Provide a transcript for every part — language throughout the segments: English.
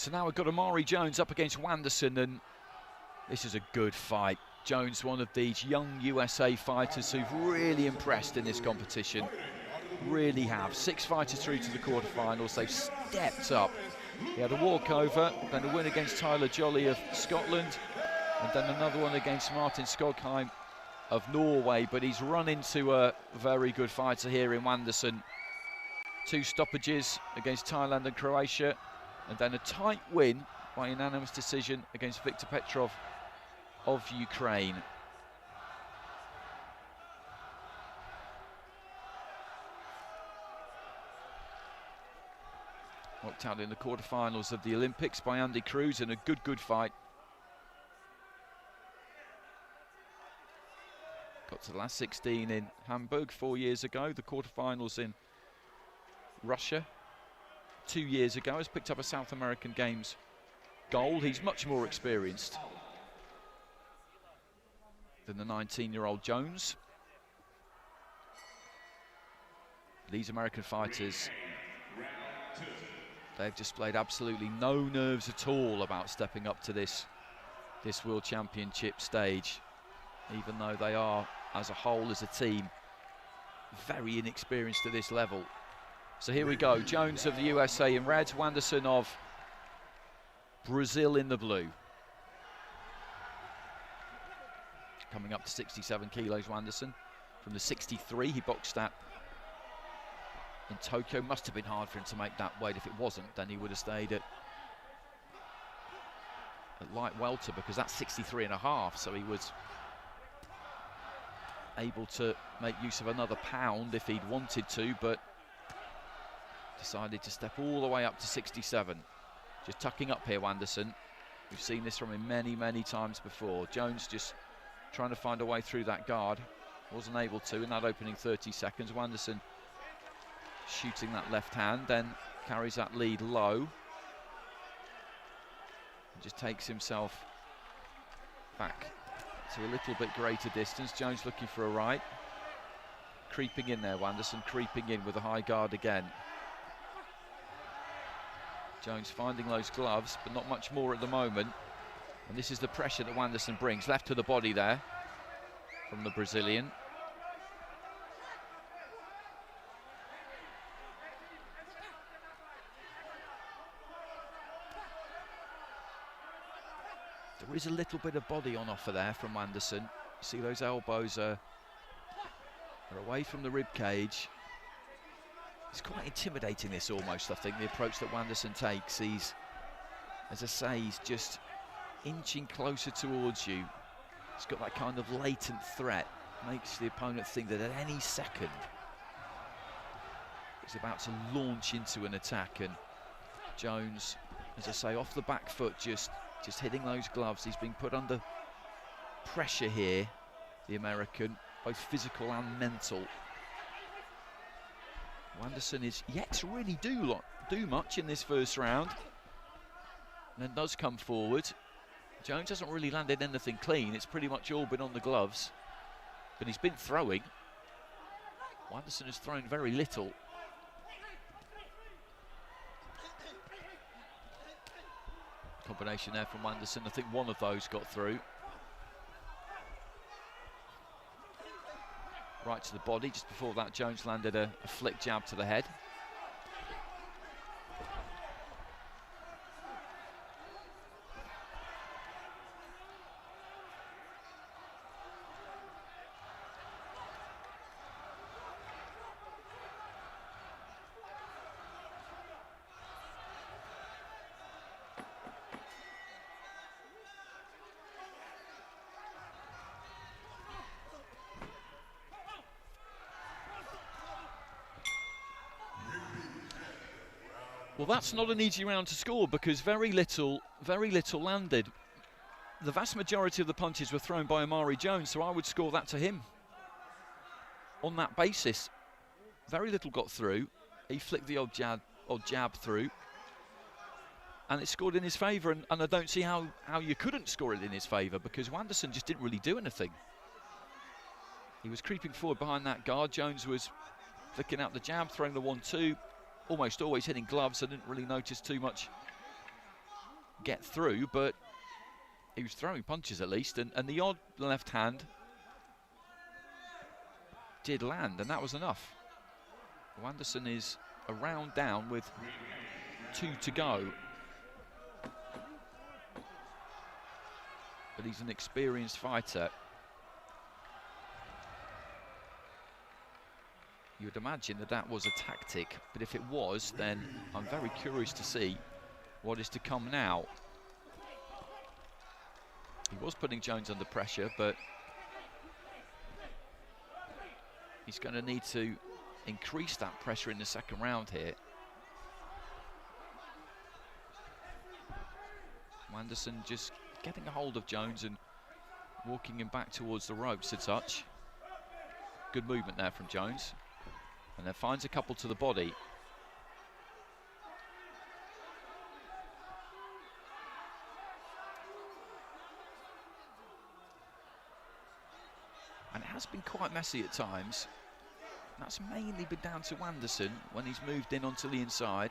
So now we've got Omari Jones up against Wanderson, and this is a good fight. Jones, one of these young USA fighters who've really impressed in this competition. Really have. 6 fighters through to the quarterfinals. They've stepped up. He had a walkover, then a win against Tyler Jolly of Scotland, and then another one against Martin Skogheim of Norway. But he's run into a very good fighter here in Wanderson. 2 stoppages against Thailand and Croatia, and then a tight win by unanimous decision against Viktor Petrov of Ukraine. Knocked out in the quarterfinals of the Olympics by Andy Cruz in a good fight. Got to the last 16 in Hamburg 4 years ago, the quarterfinals in Russia 2 years ago, has picked up a South American Games gold. He's much more experienced than the 19-year-old Jones. These American fighters, they've displayed absolutely no nerves at all about stepping up to this World Championship stage, even though they are, as a whole, as a team, very inexperienced at this level. So here we go, Jones of the USA in red, Wanderson of Brazil in the blue. Coming up to 67 kilos, Wanderson, from the 63 he boxed at in Tokyo. Must have been hard for him to make that weight. If it wasn't, then he would have stayed at light welter, because that's 63.5, so he was able to make use of another pound if he'd wanted to, but decided to step all the way up to 67. Just tucking up here, Wanderson. We've seen this from him many times before. Jones just trying to find a way through that guard. Wasn't able to in that opening 30 seconds. Wanderson shooting that left hand, then carries that lead low. And just takes himself back to a little bit greater distance. Jones looking for a right. Creeping in there, Wanderson creeping in with a high guard again. Jones finding those gloves, but not much more at the moment. And this is the pressure that Wanderson brings. Left to the body there from the Brazilian. There is a little bit of body on offer there from Wanderson. You see those elbows are away from the rib cage. It's quite intimidating, this almost, I think, the approach that Wanderson takes. He's, as I say, he's just inching closer towards you. He's got that kind of latent threat. Makes the opponent think that at any second he's about to launch into an attack. And Jones, as I say, off the back foot, just hitting those gloves. He's being put under pressure here, the American, both physical and mental. Wanderson is yet to really do much in this first round, and then does come forward. Jones hasn't really landed anything clean. It's pretty much all been on the gloves, but he's been throwing. Wanderson has thrown very little. Combination there from Wanderson. I think one of those got through. Right to the body. Just before that, Jones landed a flick jab to the head. Well, that's not an easy round to score, because very little landed. The vast majority of the punches were thrown by Omari Jones, so I would score that to him. On that basis, very little got through. He flicked the odd jab through, and it scored in his favour. And I don't see how you couldn't score it in his favour, because Wanderson just didn't really do anything. He was creeping forward behind that guard. Jones was flicking out the jab, throwing the 1-2. Almost always hitting gloves. I didn't really notice too much get through, but he was throwing punches at least, and the odd left hand did land, and that was enough. Wanderson is a round down with 2 to go. But he's an experienced fighter. You would imagine that that was a tactic, but if it was, then I'm very curious to see what is to come now. He was putting Jones under pressure, but he's going to need to increase that pressure in the second round here. Wanderson just getting a hold of Jones and walking him back towards the ropes a touch. Good movement there from Jones. And then finds a couple to the body. And it has been quite messy at times. That's mainly been down to Wanderson when he's moved in onto the inside.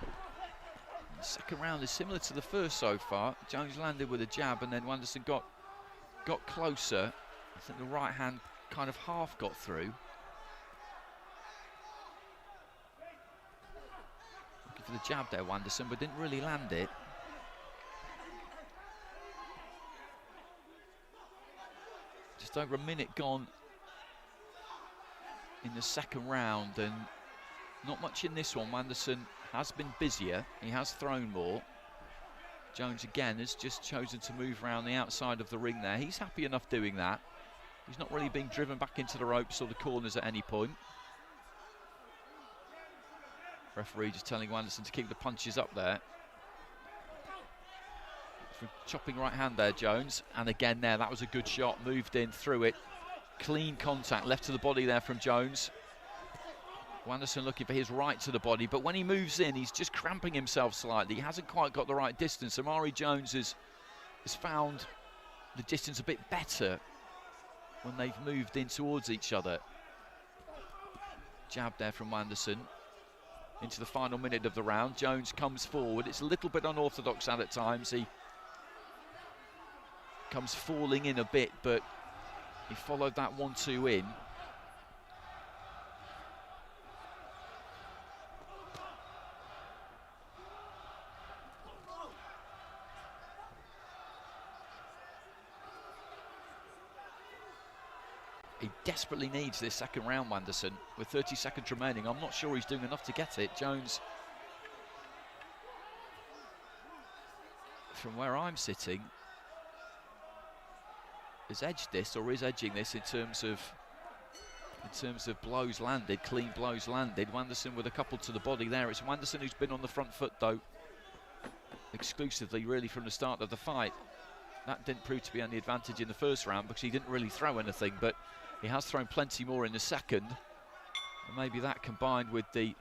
And the second round is similar to the first so far. Jones landed with a jab and then Wanderson got closer. I think the right hand kind of half got through. Looking for the jab there, Wanderson, but didn't really land it. Just over a minute gone in the second round, and not much in this one. Wanderson has been busier, he has thrown more. Jones again has just chosen to move around the outside of the ring there. He's happy enough doing that. He's not really being driven back into the ropes or the corners at any point. Referee just telling Wanderson to keep the punches up there. Chopping right hand there, Jones, and again there, that was a good shot, moved in through it. Clean contact left to the body there from Jones. Wanderson looking for his right to the body, but when he moves in, he's just cramping himself slightly. He hasn't quite got the right distance. Omari Jones has found the distance a bit better when they've moved in towards each other. Jab there from Wanderson. Into the final minute of the round, Jones comes forward. It's a little bit unorthodox at times. He comes falling in a bit, but he followed that 1-2 in. He desperately needs this second round, Wanderson, with 30 seconds remaining. I'm not sure he's doing enough to get it. Jones, from where I'm sitting, has edged this, or is edging this in terms of blows landed, clean blows landed. Wanderson with a couple to the body there. It's Wanderson who's been on the front foot though, exclusively really from the start of the fight. That didn't prove to be any advantage in the first round because he didn't really throw anything, but he has thrown plenty more in the second. And maybe that combined with that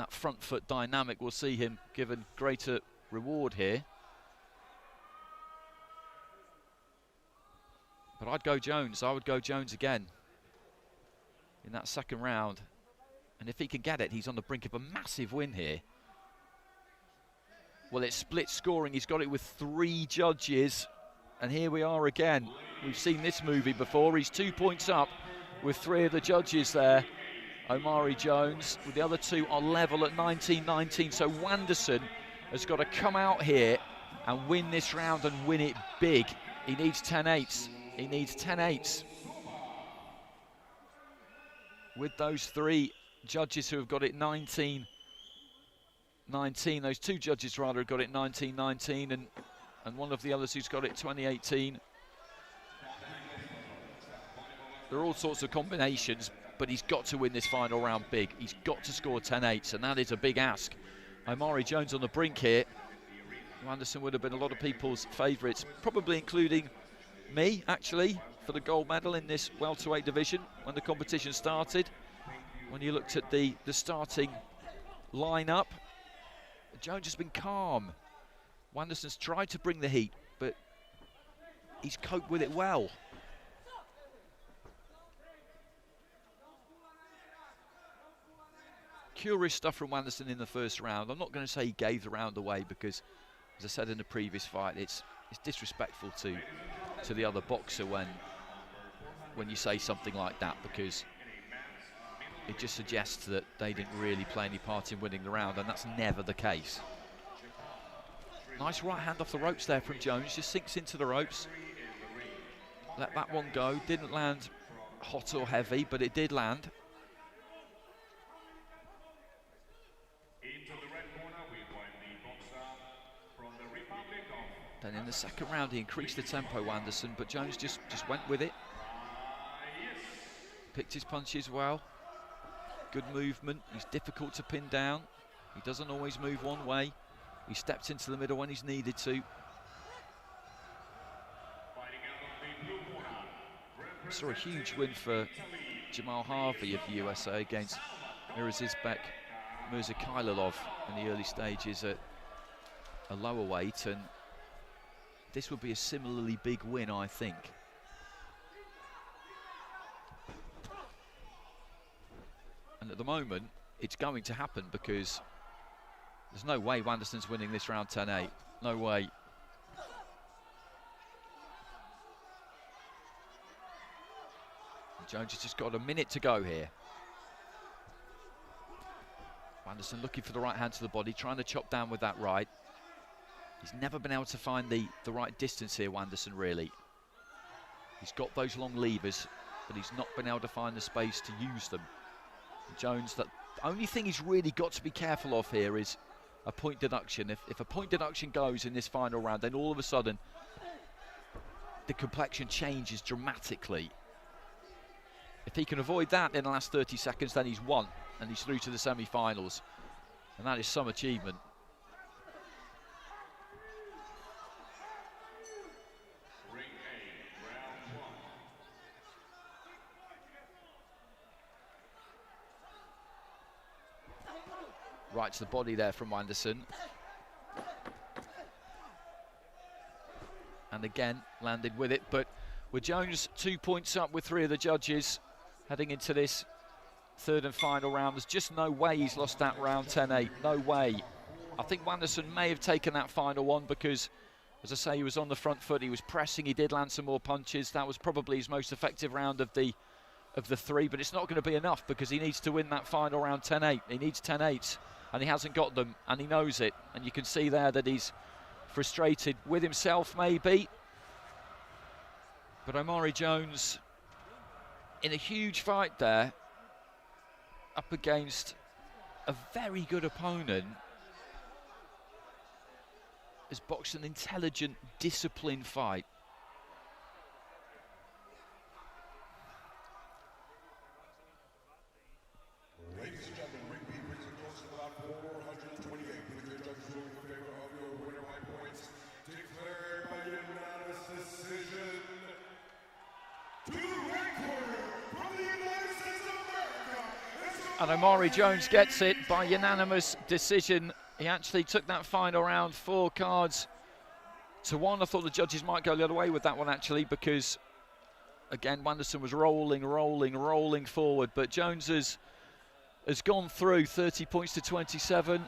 front foot dynamic will see him given greater reward here. But I'd go Jones. I would go Jones again in that second round. And if he can get it, he's on the brink of a massive win here. Well, it's split scoring. He's got it with 3 judges. And here we are again. We've seen this movie before. He's 2 points up with 3 of the judges there. Omari Jones, with the other 2 on level at 19-19. So Wanderson has got to come out here and win this round and win it big. He needs 10-8s. He needs 10-8s. With those 3 judges who have got it 19-19, those 2 judges rather have got it 19-19, and one of the others who's got it 20-18. There are all sorts of combinations, but he's got to win this final round big. He's got to score 10-8s, and that is a big ask. Omari Jones on the brink here. Wanderson would have been a lot of people's favourites, probably including me, actually, for the gold medal in this welterweight division when the competition started. When you looked at the starting lineup, Jones has been calm. Wanderson's tried to bring the heat, but he's coped with it well. curious stuff from Wanderson in the first round. I'm not going to say he gave the round away because, as I said in the previous fight, it's disrespectful to the other boxer when you say something like that, because it just suggests that they didn't really play any part in winning the round, and that's never the case. Nice right hand off the ropes there from Jones, just sinks into the ropes. Let that one go, didn't land hot or heavy, but it did land. Then in the second round he increased the tempo, Wanderson, but Jones just went with it. Picked his punches well. Good movement, he's difficult to pin down. He doesn't always move one way. He steps into the middle when he's needed to. Saw a huge win for Jamal Harvey of the USA against Mirzizbek Mirzakhailalov in the early stages at a lower weight, and this would be a similarly big win, I think. And at the moment, it's going to happen because there's no way Wanderson's winning this round 10-8. No way. And Jones has just got a minute to go here. Wanderson looking for the right hand to the body, trying to chop down with that right. He's never been able to find the right distance here, Wanderson, really. He's got those long levers, but he's not been able to find the space to use them. And Jones, the only thing he's really got to be careful of here is a point deduction. If a point deduction goes in this final round, then all of a sudden the complexion changes dramatically. If he can avoid that in the last 30 seconds, then he's won, and he's through to the semi-finals. And that is some achievement. Right to the body there from Wanderson. And again, landed with it, but with Jones 2 points up with 3 of the judges heading into this third and final round, there's just no way he's lost that round 10-8, no way. I think Wanderson may have taken that final one because, as I say, he was on the front foot, he was pressing, he did land some more punches. That was probably his most effective round of the 3, but it's not going to be enough because he needs to win that final round 10-8. He needs 10-8. And he hasn't got them, and he knows it. And you can see there that he's frustrated with himself, maybe. But Omari Jones, in a huge fight there, up against a very good opponent, has boxed an intelligent, disciplined fight. And Omari Jones gets it by unanimous decision. He actually took that final round 4 cards to 1. I thought the judges might go the other way with that one, actually, because, again, Wanderson was rolling forward. But Jones has gone through 30 points to 27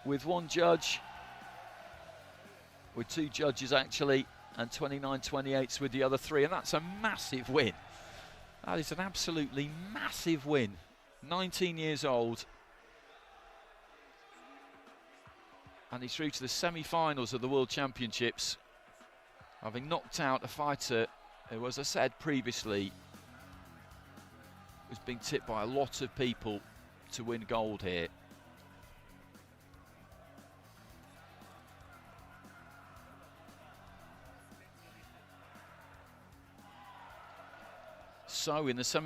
with 1 judge, with 2 judges, actually, and 29-28s with the other 3. And that's a massive win. That is an absolutely massive win. 19 years old, and he's through to the semi-finals of the World Championships, having knocked out a fighter who, as I said previously, was being tipped by a lot of people to win gold here. So in the semi